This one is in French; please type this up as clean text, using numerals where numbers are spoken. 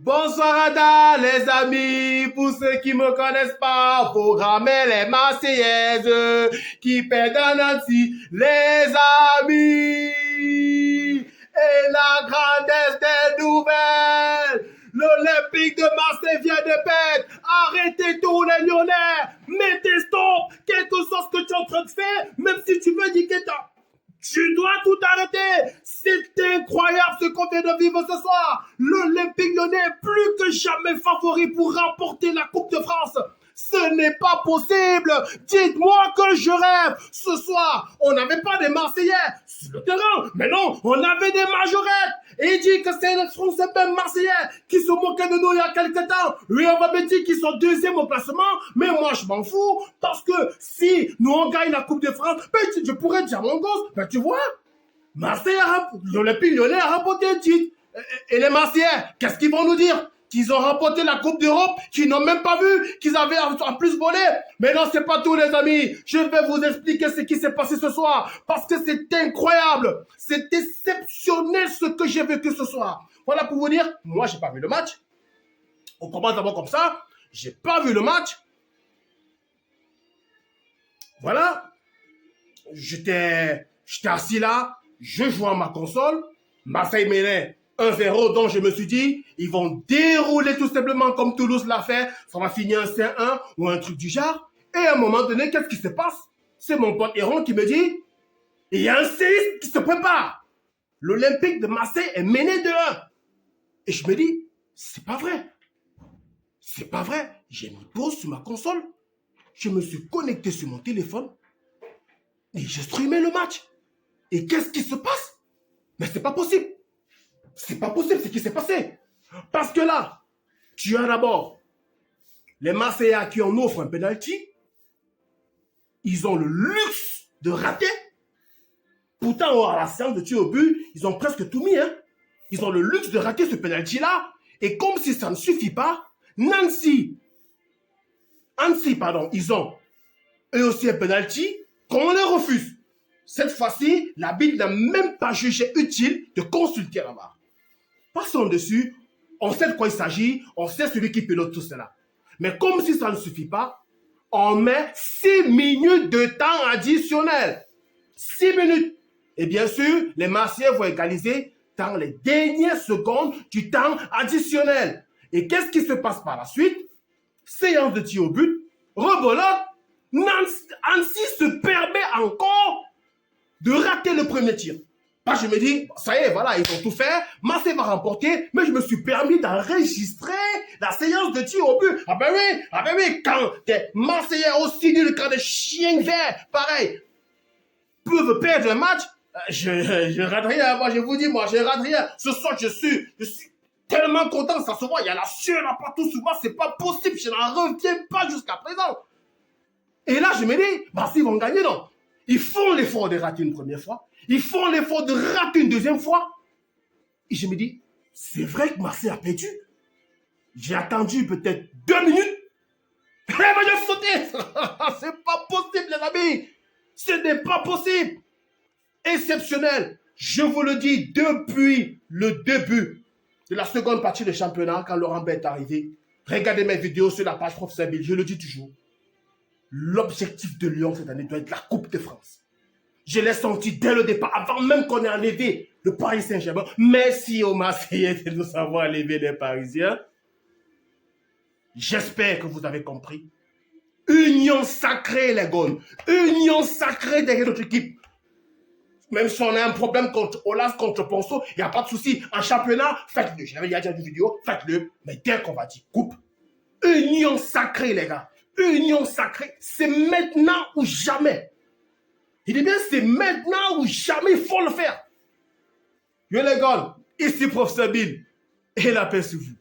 Bonsoir à les amis, pour ceux qui me connaissent pas, faut ramer les Marseillaises qui perdent en Nancy, les amis. Et la grandesse des nouvelles, l'Olympique de Marseille vient de perdre. Arrêtez tous les Lyonnais, mettez stop, quel que soit ce que tu es en train de faire, même si tu veux niquer ta... Tu dois tout arrêter. C'est incroyable ce qu'on vient de vivre ce soir. L'Olympique Lyonnais est plus que jamais favori pour remporter la Coupe de France. Ce n'est pas possible. Dites-moi que je rêve. Ce soir, on n'avait pas des Marseillais sur le terrain. Mais non, on avait des majorettes. Et il dit que c'est ces mêmes Marseillais qui se moquaient de nous il y a quelques temps. Oui, on va me dire qu'ils sont deuxième au classement. Mais moi, je m'en fous. Parce que si nous, on gagne la Coupe de France, ben, je pourrais dire à mon gosse, ben, tu vois, Marseille l'Olympique Lyonnais a remporté un titre. Et les Marseillais, qu'est-ce qu'ils vont nous dire? Qu'ils ont remporté la Coupe d'Europe, qu'ils n'ont même pas vu, qu'ils avaient en plus volé. Mais non, c'est pas tout, les amis. Je vais vous expliquer ce qui s'est passé ce soir. Parce que c'est incroyable. C'est exceptionnel ce que j'ai vécu ce soir. Voilà pour vous dire, moi, j'ai pas vu le match. On commence d'abord comme ça. J'ai pas vu le match. Voilà. J'étais assis là. Je jouais à ma console. Marseille menait 1-0, donc je me suis dit, ils vont dérouler tout simplement comme Toulouse l'a fait. Ça va finir un 5-1 ou un truc du genre. Et à un moment donné, qu'est-ce qui se passe? C'est mon pote Héron qui me dit, il y a un séisme qui se prépare. L'Olympique de Marseille est mené de 1. Et je me dis, c'est pas vrai. C'est pas vrai. J'ai mis pause sur ma console. Je me suis connecté sur mon téléphone. Et je streamais le match. Et qu'est-ce qui se passe? Mais c'est pas possible. C'est pas possible ce qui s'est passé. Parce que là, tu as d'abord les Marseillais qui en offrent un penalty. Ils ont le luxe de rater. Pourtant, à la séance de tir au but, ils ont presque tout mis. Hein. Ils ont le luxe de rater ce penalty-là. Et comme si ça ne suffit pas, Nancy, ils ont eux aussi un penalty qu'on les refuse. Cette fois-ci, l'arbitre n'a même pas jugé utile de consulter la VAR. Passons dessus, on sait de quoi il s'agit, on sait celui qui pilote tout cela. Mais comme si ça ne suffit pas, on met 6 minutes de temps additionnel. 6 minutes. Et bien sûr, les Marseillais vont égaliser dans les dernières secondes du temps additionnel. Et qu'est-ce qui se passe par la suite? Séance de tir au but, rebolote, Nancy se permet encore de rater le premier tir. Là, je me dis, ça y est, voilà, ils ont tout fait, Marseille va remporter, mais je me suis permis d'enregistrer la séance de tir au but. Ah ben oui, quand des Marseillais aussi nuls, quand des chiens verts, pareil, peuvent perdre un match, je rate rien, moi je vous dis, moi je rate rien. Ce soir, je suis tellement content, ça se voit, il y a la sueur là partout sur moi, c'est pas possible, je n'en reviens pas jusqu'à présent. Et là, je me dis, Marseille vont gagner, non? Ils font l'effort de rater une première fois. Ils font l'effort de rater une deuxième fois. Et je me dis, c'est vrai que Marseille a perdu. J'ai attendu peut-être 2 minutes. Et ben j'ai sauté. C'est pas possible, les amis. Ce n'est pas possible. Exceptionnel. Je vous le dis, depuis le début de la seconde partie du championnat, quand Laurent Bert est arrivé, regardez mes vidéos sur la page Professeur Bill, je le dis toujours. L'objectif de Lyon cette année doit être la Coupe de France. Je l'ai senti dès le départ, avant même qu'on ait enlevé le Paris Saint-Germain. Merci aux Marseillais de nous avoir enlevé les Parisiens. J'espère que vous avez compris. Union sacrée, les Gaules. Union sacrée derrière notre équipe. Même si on a un problème contre Olas, contre Ponceau, il n'y a pas de souci. En championnat, faites-le. J'avais déjà une vidéo, faites-le. Mais dès qu'on va dire coupe, union sacrée, les gars. Union sacrée, c'est maintenant ou jamais. Il dit bien, c'est maintenant ou jamais, il faut le faire. Yo les gars, ici Professeur Bill, et la paix sur vous.